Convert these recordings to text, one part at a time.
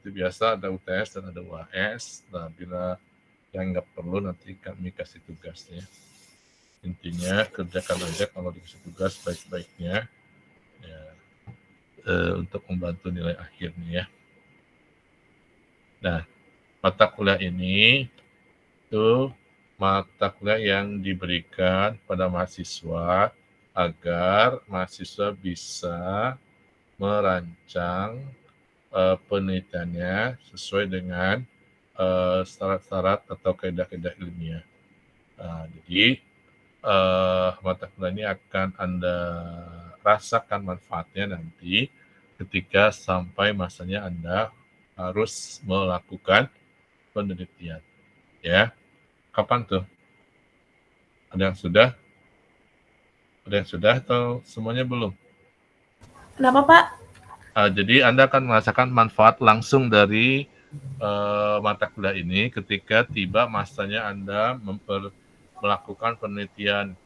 seperti biasa ada UTS dan ada UAS. Nah, bila yang nggak perlu nanti kami kasih tugasnya. Intinya kerjakan aja kalau dikasih tugas baik-baiknya ya, untuk membantu nilai akhirnya ya. Nah, mata kuliah ini itu mata kuliah yang diberikan pada mahasiswa agar mahasiswa bisa merancang penelitiannya sesuai dengan syarat-syarat atau kaidah-kaidah ilmiah. Jadi mata kuliah ini akan Anda rasakan manfaatnya nanti ketika sampai masanya Anda harus melakukan penelitian. Ya, kapan tuh? Ada yang sudah? Ada yang sudah atau semuanya belum? Kenapa, Pak? Jadi Anda akan merasakan manfaat langsung dari mata kuliah ini ketika tiba masanya Anda melakukan penelitian.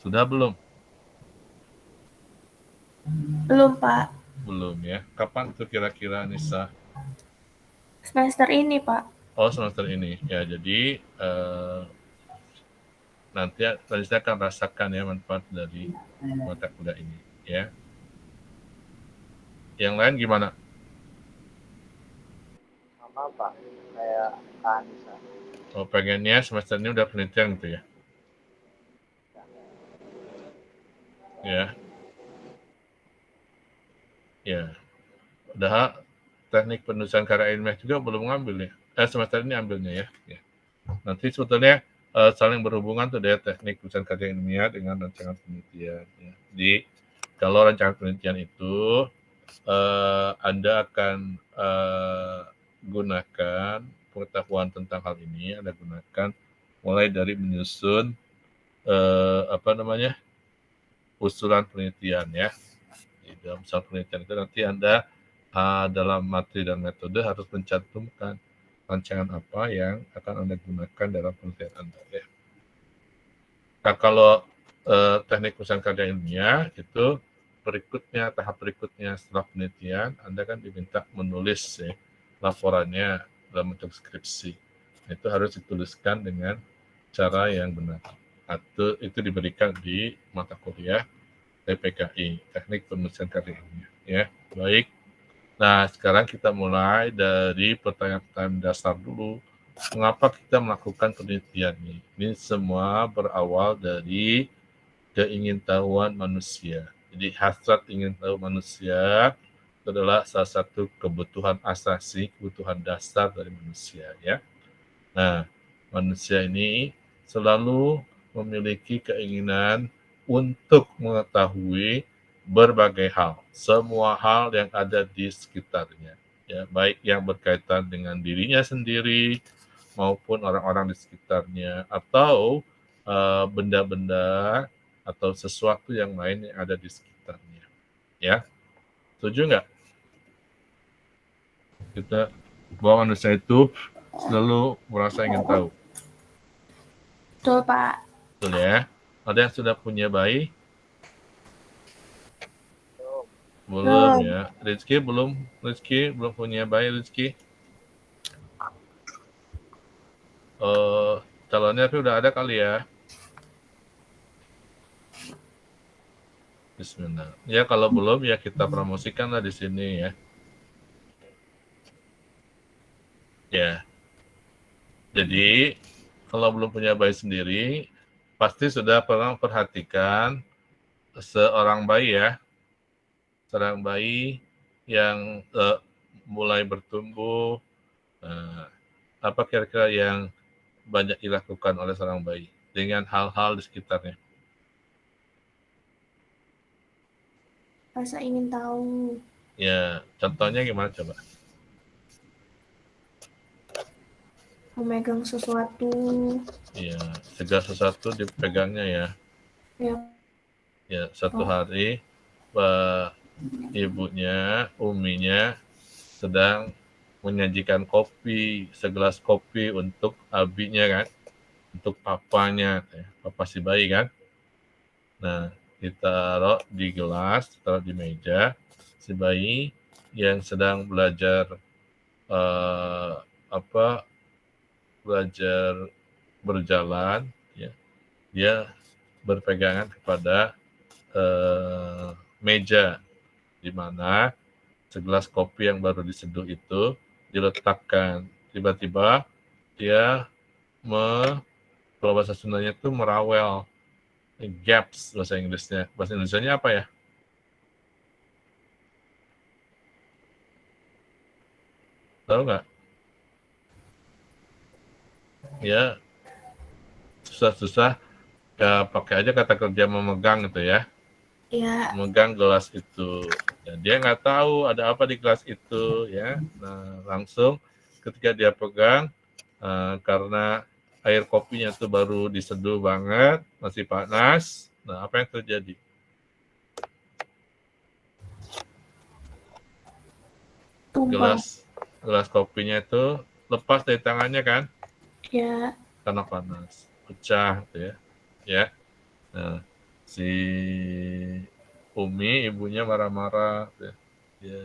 Sudah belum? Belum, Pak. Belum ya. Kapan tuh kira-kira Nisa? Semester ini, Pak. Oh, semester ini. Ya, jadi nanti saya akan rasakan ya manfaat dari mata kuliah ini ya. Yang lain gimana? Sama Pak, kayak Kak Anissa. Oh, pengennya semester ini udah penelitian gitu ya? Ya, ya. Udah teknik penulisan karya ilmiah juga belum ngambil ya? Semester ini ambilnya ya. Ya. Nanti sebetulnya saling berhubungan tuh deh teknik penulisan karya ilmiah dengan rancangan penelitian. Ya. Jadi kalau rancangan penelitian itu Anda akan gunakan pengetahuan tentang hal ini, Anda gunakan mulai dari menyusun usulan penelitian ya. Di dalam usulan penelitian itu nanti Anda dalam materi dan metode harus mencantumkan rancangan apa yang akan Anda gunakan dalam penelitian Anda ya. Nah, kalau teknik penulisan karya ilmiah itu tahap berikutnya setelah penelitian, Anda kan diminta menulis ya, laporannya dalam bentuk skripsi. Itu harus dituliskan dengan cara yang benar. Atau itu diberikan di mata kuliah TPKI, teknik penulisan karya ilmiah. Ya, baik. Nah, sekarang kita mulai dari pertanyaan-pertanyaan dasar dulu. Mengapa kita melakukan penelitian ini? Ini semua berawal dari keingintahuan manusia. Jadi hasrat ingin tahu manusia itu adalah salah satu kebutuhan asasi, kebutuhan dasar dari manusia ya. Nah, manusia ini selalu memiliki keinginan untuk mengetahui berbagai hal, semua hal yang ada di sekitarnya. Ya, baik yang berkaitan dengan dirinya sendiri maupun orang-orang di sekitarnya atau benda-benda atau sesuatu yang lain yang ada di sekitarnya. Ya, setuju nggak? Kita bahwa manusia itu selalu merasa ingin tahu. Betul, Pak. Betul ya. Ada yang sudah punya bayi? Belum Belum. ya. Rizky belum punya bayi Rizky. Calonnya tapi udah ada kali ya. Bismillah. Ya kalau belum ya kita promosikan lah di sini ya. Ya. Jadi kalau belum punya bayi sendiri, pasti sudah pernah perhatikan seorang bayi ya. Seorang bayi yang mulai bertumbuh. Apa kira-kira yang banyak dilakukan oleh seorang bayi dengan hal-hal di sekitarnya? Rasa ingin tahu. Ya, contohnya gimana coba? Memegang sesuatu. Ya, segala sesuatu dipegangnya ya. Ya, Ya, satu hari ibunya, uminya sedang menyajikan kopi, segelas kopi untuk abinya kan, untuk papanya, papa si bayi kan. Nah, ditaruh di gelas, taruh di meja, si bayi yang sedang belajar belajar berjalan, ya, dia berpegangan kepada meja di mana segelas kopi yang baru diseduh itu diletakkan. Tiba-tiba dia kalau bahasa Sundanya itu merawel, gaps bahasa Inggrisnya. Bahasa Indonesianya apa ya? Tahu nggak? Ya, susah-susah. Ya, pakai aja kata kerja memegang gitu ya. Ya, Memegang gelas itu. Ya, dia nggak tahu ada apa di gelas itu ya. Nah, langsung ketika dia pegang, karena air kopinya itu baru diseduh banget, masih panas. Nah, apa yang terjadi? tumpah. Gelas kopinya itu lepas dari tangannya kan, Ya, karena panas, pecah gitu ya. Ya. Nah, si Umi ibunya marah-marah ya. Ya,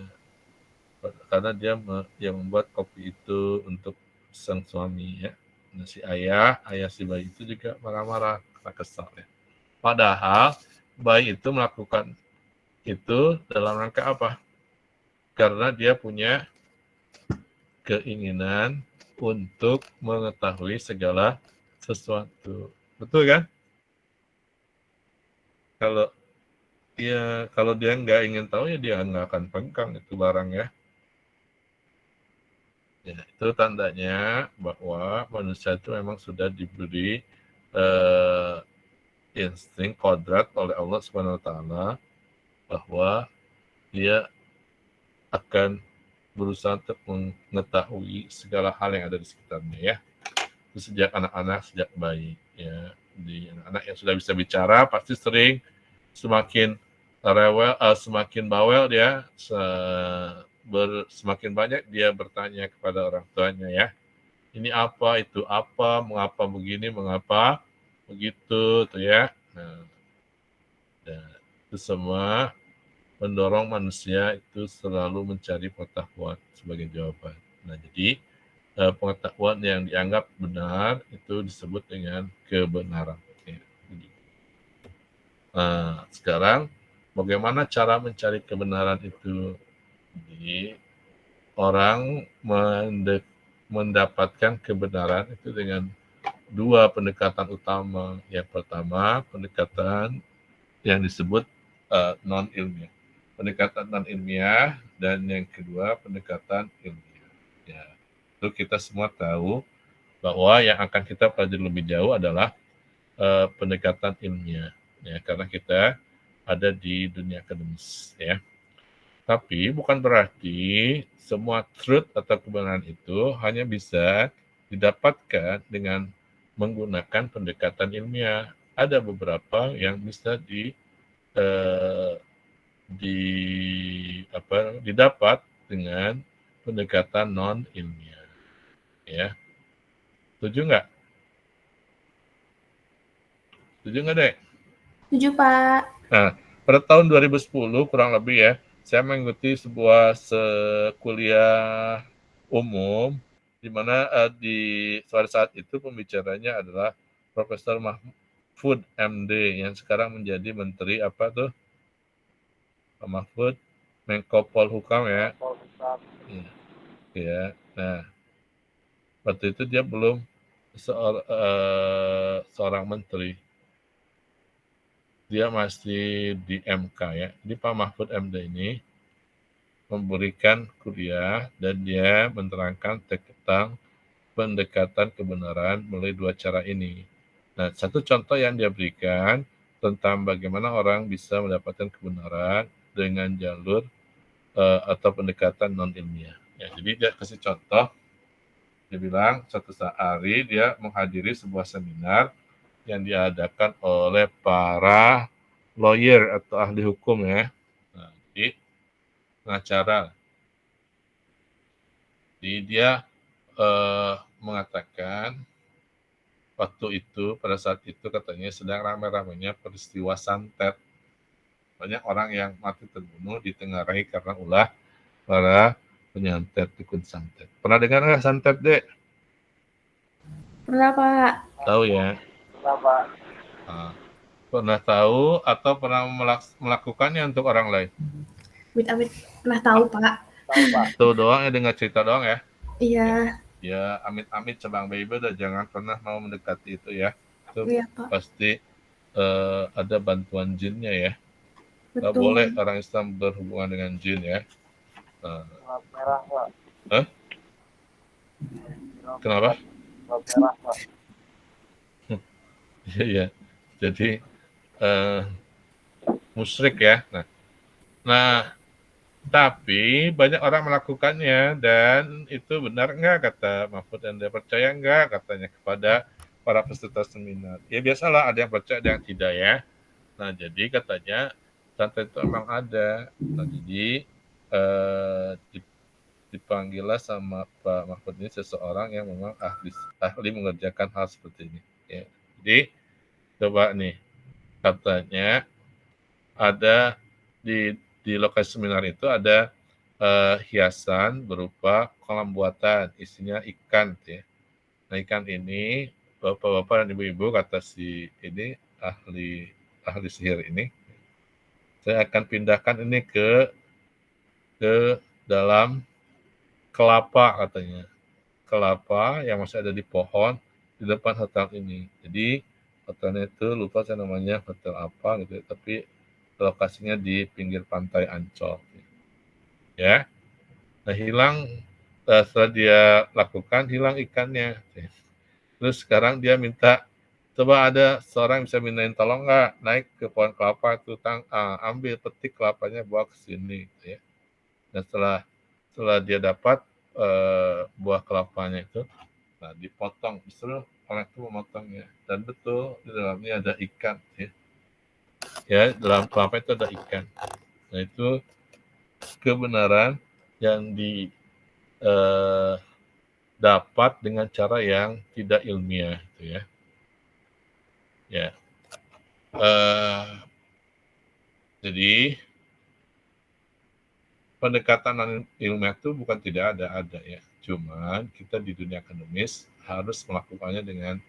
karena dia membuat kopi itu untuk sang suami ya. Nah, si ayah si bayi itu juga marah-marah karena kesal ya. Padahal bayi itu melakukan itu dalam rangka apa? Karena dia punya keinginan untuk mengetahui segala sesuatu. Betul kan? Kalau kalau dia nggak ingin tahu ya dia nggak akan pegang itu barang ya. Ya, itu tandanya bahwa manusia itu memang sudah diberi insting kodrat oleh Allah Subhanahu Wa Taala bahwa dia akan berusaha untuk mengetahui segala hal yang ada di sekitarnya ya. Itu sejak anak-anak, sejak bayi ya. Di anak-anak yang sudah bisa bicara pasti semakin semakin bawel dia, semakin banyak dia bertanya kepada orang tuanya ya. Ini apa, itu apa, mengapa begini, mengapa begitu tuh ya. Nah, itu semua mendorong manusia itu selalu mencari pengetahuan sebagai jawaban. Nah, jadi pengetahuan yang dianggap benar itu disebut dengan kebenaran. Ya. Nah, sekarang bagaimana cara mencari kebenaran itu? Jadi orang mendapatkan kebenaran itu dengan dua pendekatan utama. Yang pertama, pendekatan yang disebut non ilmiah. Pendekatan non ilmiah dan yang kedua pendekatan ilmiah. Ya, itu kita semua tahu bahwa yang akan kita pelajari lebih jauh adalah pendekatan ilmiah. Ya, karena kita ada di dunia akademis. Ya. Tapi bukan berarti semua truth atau kebenaran itu hanya bisa didapatkan dengan menggunakan pendekatan ilmiah. Ada beberapa yang bisa eh, didapat dengan pendekatan non ilmiah. Ya, setuju nggak? Setuju nggak deh? setuju Pak. Nah, pada tahun 2010 kurang lebih ya, saya mengikuti sebuah kuliah umum di mana pada saat itu pembicaranya adalah Profesor Mahfud MD yang sekarang menjadi menteri apa tuh? Pak Mahfud, Menko Polhukam ya. Iya. Ya. Nah, waktu itu dia belum seorang menteri. Dia masih di MK ya. Jadi Pak Mahfud MD ini memberikan kuliah dan dia menerangkan tentang pendekatan kebenaran melalui dua cara ini. Nah, satu contoh yang dia berikan tentang bagaimana orang bisa mendapatkan kebenaran dengan jalur atau pendekatan non ilmiah. Ya, jadi dia kasih contoh, dia bilang suatu hari dia menghadiri sebuah seminar yang diadakan oleh para lawyer atau ahli hukum ya. Nah, jadi pengacara. Jadi dia mengatakan waktu itu pada saat itu katanya sedang ramai-ramainya peristiwa santet. Banyak orang yang mati terbunuh ditengarai karena ulah para penyantet, dukun santet. Pernah dengar nggak santet, Dek? Pernah, Pak. Tahu ya? Kenapa? Nah, pernah tahu atau pernah melakukannya untuk orang lain? Amit-amit pernah tahu, Pak. Tahu Pak. Tahu doang ya, dengar cerita doang ya? Iya, Ya, amit-amit cabang baby dah jangan pernah mau mendekati itu ya. Itu iya, Pak. pasti ada bantuan jinnya ya. Nggak Betul. boleh orang Islam berhubungan dengan jin ya. Gelap merah Pak. Hah? Kenapa? Gelap merah Pak. Iya, jadi musyrik ya. Nah, tapi banyak orang melakukannya dan itu benar nggak kata Mahfud, Anda percaya nggak katanya kepada para peserta seminar? Ya biasalah, ada yang percaya, ada yang tidak ya. Nah, jadi katanya santet itu emang ada. Nah, jadi dipanggillah sama Pak Mahfud ini seseorang yang memang ahli mengerjakan hal seperti ini. Ya. Jadi coba nih, katanya ada di lokasi seminar itu ada hiasan berupa kolam buatan, isinya ikan. Ya. Nah, ikan ini bapak-bapak dan ibu-ibu kata si ini ahli sihir ini, saya akan pindahkan ini ke dalam kelapa katanya. Kelapa yang masih ada di pohon di depan hotel ini. Jadi hotelnya itu lupa saya namanya hotel apa gitu, tapi lokasinya di pinggir pantai Ancol. Ya, nah hilang setelah dia lakukan hilang ikannya. Terus sekarang dia minta coba ada seorang yang bisa mintain tolong nggak naik ke pohon kelapa itu ambil petik kelapanya bawa ke sini. Ya. Dan setelah dia dapat buah kelapanya itu, nah dipotong, disuruh orang itu memotongnya, dan betul di dalamnya ada ikan, ya dalam kelapa itu ada ikan. Nah itu kebenaran yang dapat dengan cara yang tidak ilmiah, gitu ya. Ya, jadi pendekatan non ilmiah itu bukan tidak ada ya. Cuman kita di dunia akademis harus melakukannya dengan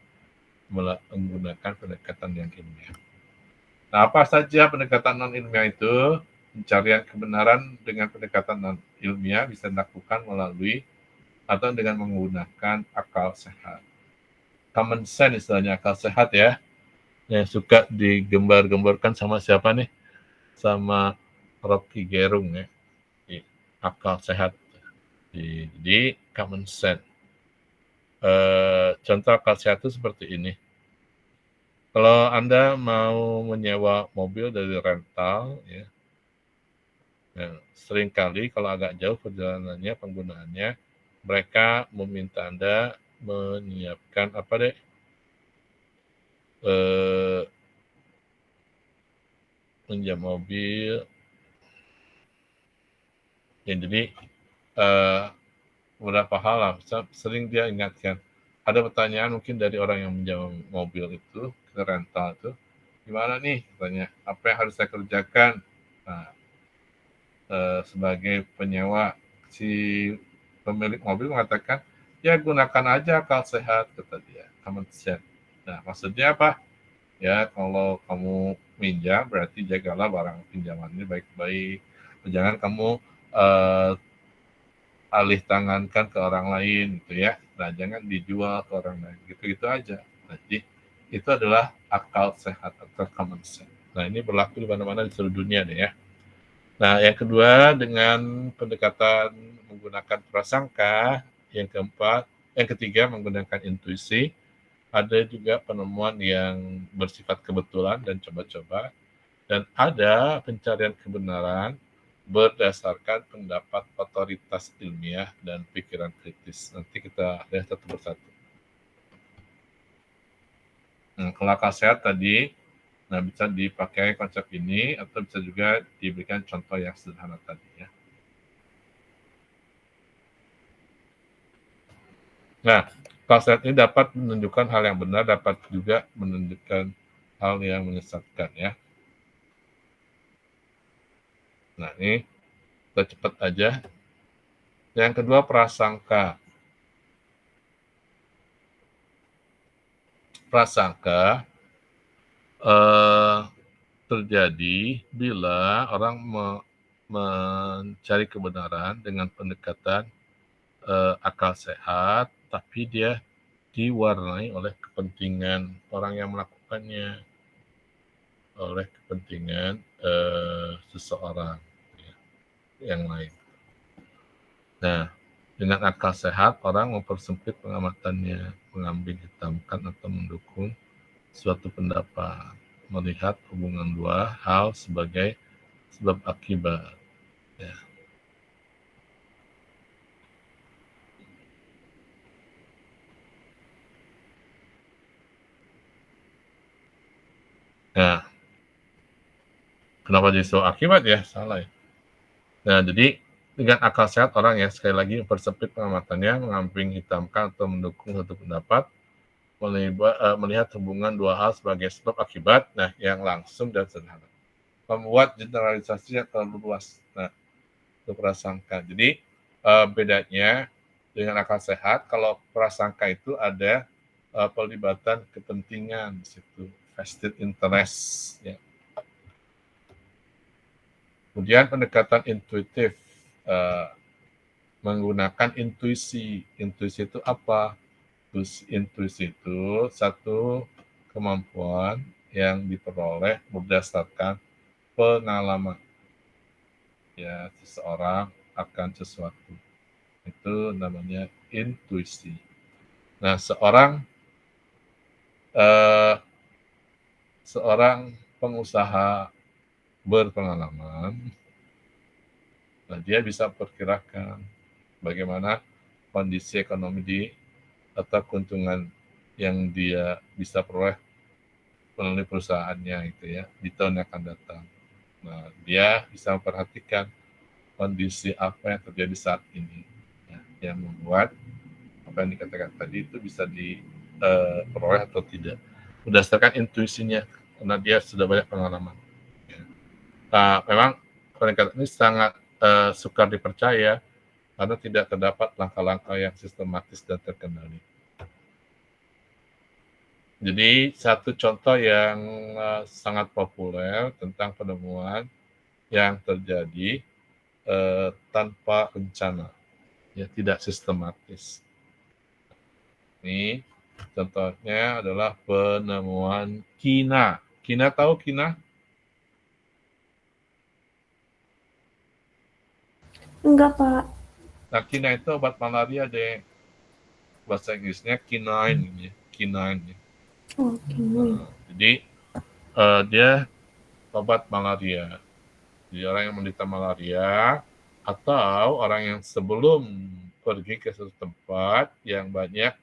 menggunakan pendekatan yang ilmiah. Nah, apa saja pendekatan non ilmiah itu? Pencarian kebenaran dengan pendekatan non ilmiah bisa dilakukan melalui atau dengan menggunakan akal sehat. Common sense istilahnya, akal sehat ya. Yang suka digembar-gemborkan sama siapa nih? Sama Rocky Gerung ya. Akal sehat. Jadi common sense. Contoh akal sehat itu seperti ini. Kalau Anda mau menyewa mobil dari rental, ya, seringkali kalau agak jauh perjalanannya, penggunaannya, mereka meminta Anda menyiapkan apa deh? Pinjam mobil. Ya, jadi beberapa hal lah. Sering dia ingatkan. Ada pertanyaan mungkin dari orang yang menjam mobil itu ke rental itu, gimana nih? Katanya, apa yang harus saya kerjakan? Nah, sebagai penyewa, si pemilik mobil mengatakan, ya gunakan aja akal sehat, kata dia, common sense. Nah, maksudnya apa? Ya, kalau kamu minjam, berarti jagalah barang pinjaman ini baik-baik. Jangan kamu alih tangankan ke orang lain, gitu ya. Nah, jangan dijual ke orang lain, gitu-gitu aja. Nah, jadi, itu adalah akal sehat atau common sense. Nah, ini berlaku di mana-mana di seluruh dunia deh ya. Nah, yang kedua dengan pendekatan menggunakan prasangka, yang ketiga menggunakan intuisi, ada juga penemuan yang bersifat kebetulan dan coba-coba, dan ada pencarian kebenaran berdasarkan pendapat otoritas ilmiah dan pikiran kritis. Nanti kita lihat satu persatu. Nah, kalau akal sehat tadi, nah bisa dipakai konsep ini atau bisa juga diberikan contoh yang sederhana tadi ya. Nah, akal sehat ini dapat menunjukkan hal yang benar, dapat juga menunjukkan hal yang menyesatkan ya. Nah, ini kita cepat aja. Yang kedua, prasangka. Prasangka terjadi bila orang mencari kebenaran dengan pendekatan akal sehat, tapi dia diwarnai oleh kepentingan orang yang melakukannya, oleh kepentingan seseorang yang lain. Nah, dengan akal sehat, orang mempersempit pengamatannya, mengambil hitamkan atau mendukung suatu pendapat, melihat hubungan dua hal sebagai sebab akibat. Ya. Nah, kenapa jadi sebab akibat ya? Salah ya. Nah, jadi dengan akal sehat orang ya sekali lagi mempersempit pengamatannya, mengamping hitamkan atau mendukung satu pendapat, melihat hubungan dua hal sebagai sebab akibat, nah yang langsung dan sederhana. Membuat generalisasi yang terlalu luas. Nah, itu prasangka. Jadi bedanya dengan akal sehat, kalau prasangka itu ada pelibatan kepentingan di situ, vested interest. Ya. Kemudian pendekatan intuitif, menggunakan intuisi. Intuisi itu apa? Intuisi itu satu kemampuan yang diperoleh berdasarkan pengalaman ya seseorang akan sesuatu. Itu namanya intuisi. Nah, seorang pengusaha berpengalaman, nah dia bisa perkirakan bagaimana kondisi ekonomi atau keuntungan yang dia bisa peroleh melalui perusahaannya itu ya di tahun yang akan datang. Nah, dia bisa memperhatikan kondisi apa yang terjadi saat ini ya, yang membuat apa yang dikatakan tadi itu bisa diperoleh atau tidak berdasarkan intuisinya karena dia sudah banyak pengalaman. Ya. Memang pendekatan ini sangat sukar dipercaya karena tidak terdapat langkah-langkah yang sistematis dan terkendali. Jadi satu contoh yang sangat populer tentang penemuan yang terjadi tanpa rencana, ya tidak sistematis. Ini contohnya adalah penemuan kina. Kina tahu kina? Enggak, Pak. Nah, kina itu obat malaria deh. Bahasa Inggrisnya quinine, ya. Quinine. Oh, kini. Jadi dia obat malaria. Jadi orang yang menderita malaria atau orang yang sebelum pergi ke suatu tempat yang banyak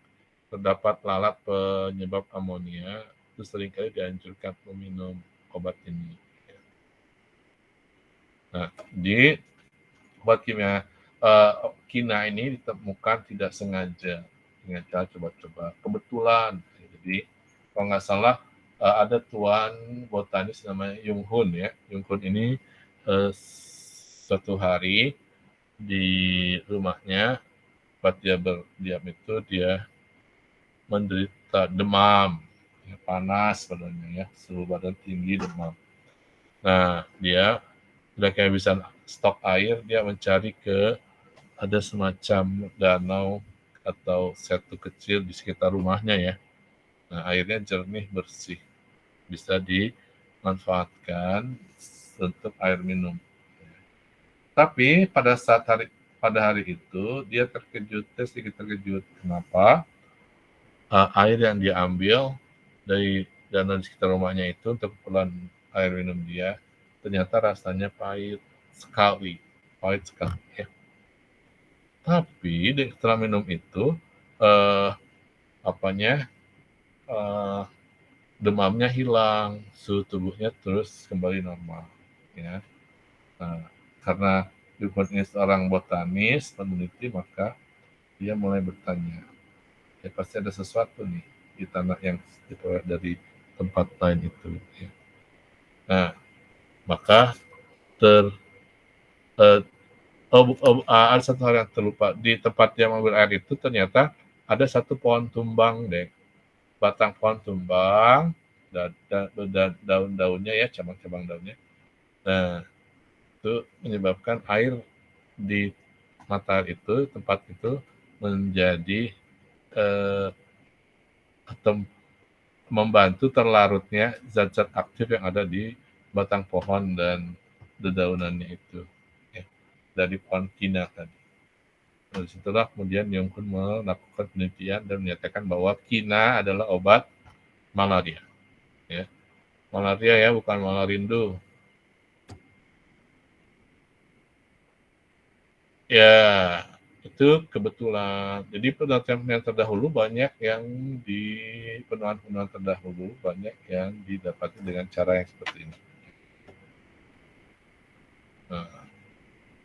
terdapat lalat penyebab amonia, itu seringkali dianjurkan meminum obat ini. Nah, di obat kina ini ditemukan tidak sengaja dengan cara coba-coba. Kebetulan, jadi kalau nggak salah ada tuan botanis namanya Yung Hun ya. Yung Hun ini suatu hari di rumahnya tempat dia berdiam itu dia menderita demam, ya, panas badannya ya, suhu badan tinggi, demam. Nah, dia udah kayak bisa stok air, dia mencari ke ada semacam danau atau setu kecil di sekitar rumahnya ya. Nah, airnya jernih, bersih, bisa dimanfaatkan untuk air minum. Tapi pada hari itu dia sedikit terkejut. Kenapa? Air yang diambil dari danau di sekitar rumahnya itu untuk keperluan air minum dia ternyata rasanya pahit sekali ya. Tapi setelah minum itu demamnya hilang, suhu tubuhnya terus kembali normal ya. Nah, karena ini seorang botanis peneliti, maka dia mulai bertanya, ya pasti ada sesuatu nih di tanah yang diperoleh dari tempat lain itu. Ya. Nah, maka Ada satu hal yang terlupa. Di tempat dia mengambil air itu ternyata ada satu pohon tumbang deh. Batang pohon tumbang, daun-daunnya ya, cabang-cabang daunnya. Nah, itu menyebabkan air di mata itu, tempat itu menjadi atau membantu terlarutnya zat-zat aktif yang ada di batang pohon dan dedaunannya itu. Ya, dari pohon kina tadi. Dari situlah kemudian Jung Kun melakukan penelitian dan menyatakan bahwa kina adalah obat malaria. Ya. Malaria ya, bukan malarindu. Ya, itu kebetulan. Jadi penelitian yang terdahulu banyak yang di penemuan-penemuan terdahulu banyak yang didapati dengan cara yang seperti ini. Nah,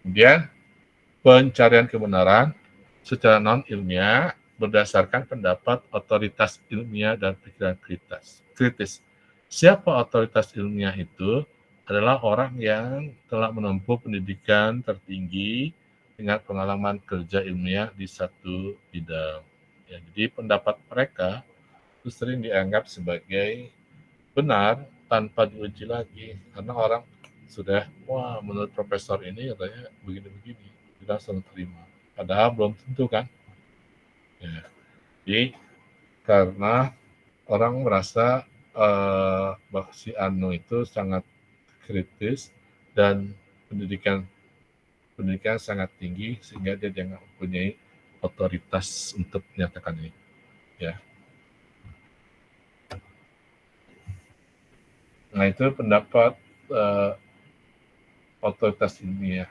kemudian pencarian kebenaran secara non-ilmiah berdasarkan pendapat otoritas ilmiah dan pikiran kritis. Siapa otoritas ilmiah itu? Adalah orang yang telah menempuh pendidikan tertinggi dengan pengalaman kerja ilmiah di satu bidang. Ya, jadi pendapat mereka itu sering dianggap sebagai benar tanpa diuji lagi. Karena orang sudah, wah menurut profesor ini katanya begini-begini, kita langsung terima. Padahal belum tentu kan. Ya. Jadi karena orang merasa bahwa si Anu itu sangat kritis dan pendidikan sangat tinggi sehingga dia jangan mempunyai otoritas untuk menyatakan ini. Ya. Nah itu pendapat otoritas ilmiah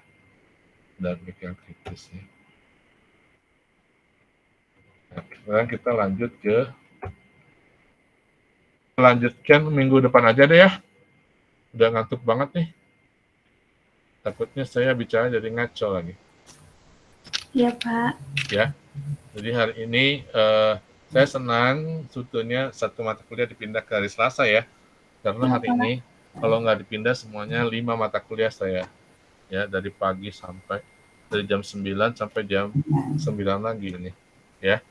dan pikiran kritis. Ya. Nah, sekarang kita lanjutkan minggu depan aja deh ya. Udah ngantuk banget nih. Takutnya saya bicara jadi ngaco lagi. Iya, Pak. Ya. Jadi hari ini saya senang sebetulnya satu mata kuliah dipindah ke hari Selasa ya. Karena hari ini kalau nggak dipindah semuanya 5 mata kuliah saya. Ya, dari pagi sampai dari jam 9 sampai jam 9 lagi ini. Ya.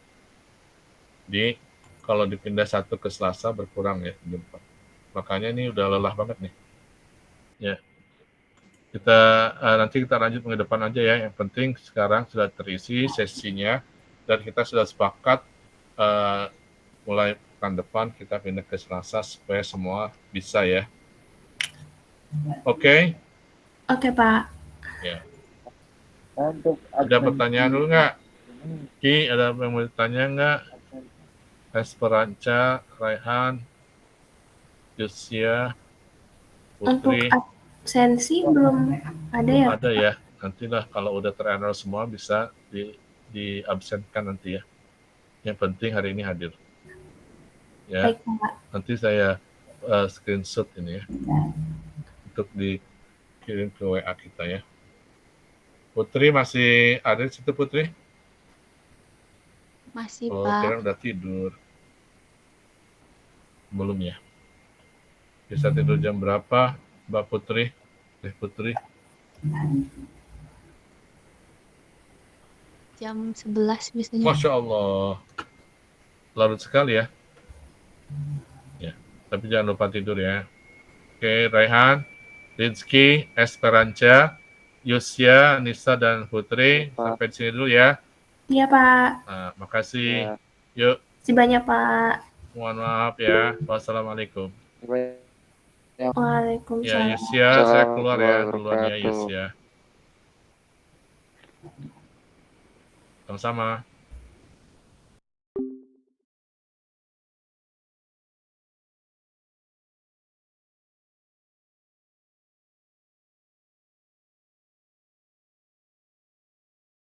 Jadi kalau dipindah satu ke Selasa berkurang ya jam 4. Makanya ini udah lelah banget nih. Ya. Nanti kita lanjut minggu depan aja ya. Yang penting sekarang sudah terisi sesinya dan kita sudah sepakat mulai pekan depan kita pindah ke Selasa supaya semua bisa ya. Oke? Oke, Pak. Ya. Untuk Ada pertanyaan dulu nggak? Ki, ada yang mau ditanya nggak? Esperanca, Raihan, Yusia, Untuk Putri. absensi belum ada ya? Ada ya. Nantilah kalau udah terenroll semua bisa diabsenkan nanti ya. Yang penting hari ini hadir. Ya. Baik, Pak. Nanti saya screenshot ini ya. Untuk dikirim ke WA kita ya. Putri masih ada di situ, Putri? Masih, Oh, Pak. kira udah tidur. Belum ya? Bisa tidur jam berapa, Mbak Putri? Putri? Jam 11 biasanya. Masya Allah. Larut sekali ya. Ya, tapi jangan lupa tidur ya. Oke, Raihan, Rizky, Esperanca, Yusya, Nisa, dan Putri. Sampai di sini dulu ya. Iya, Pak. Nah, makasih. Ya. Yuk, Terima banyak, Pak. mohon maaf ya. Wassalamualaikum. Ya, Waalaikumsalam. Yusya, saya keluar ya. Duluan ya, Yusya. Sama-sama.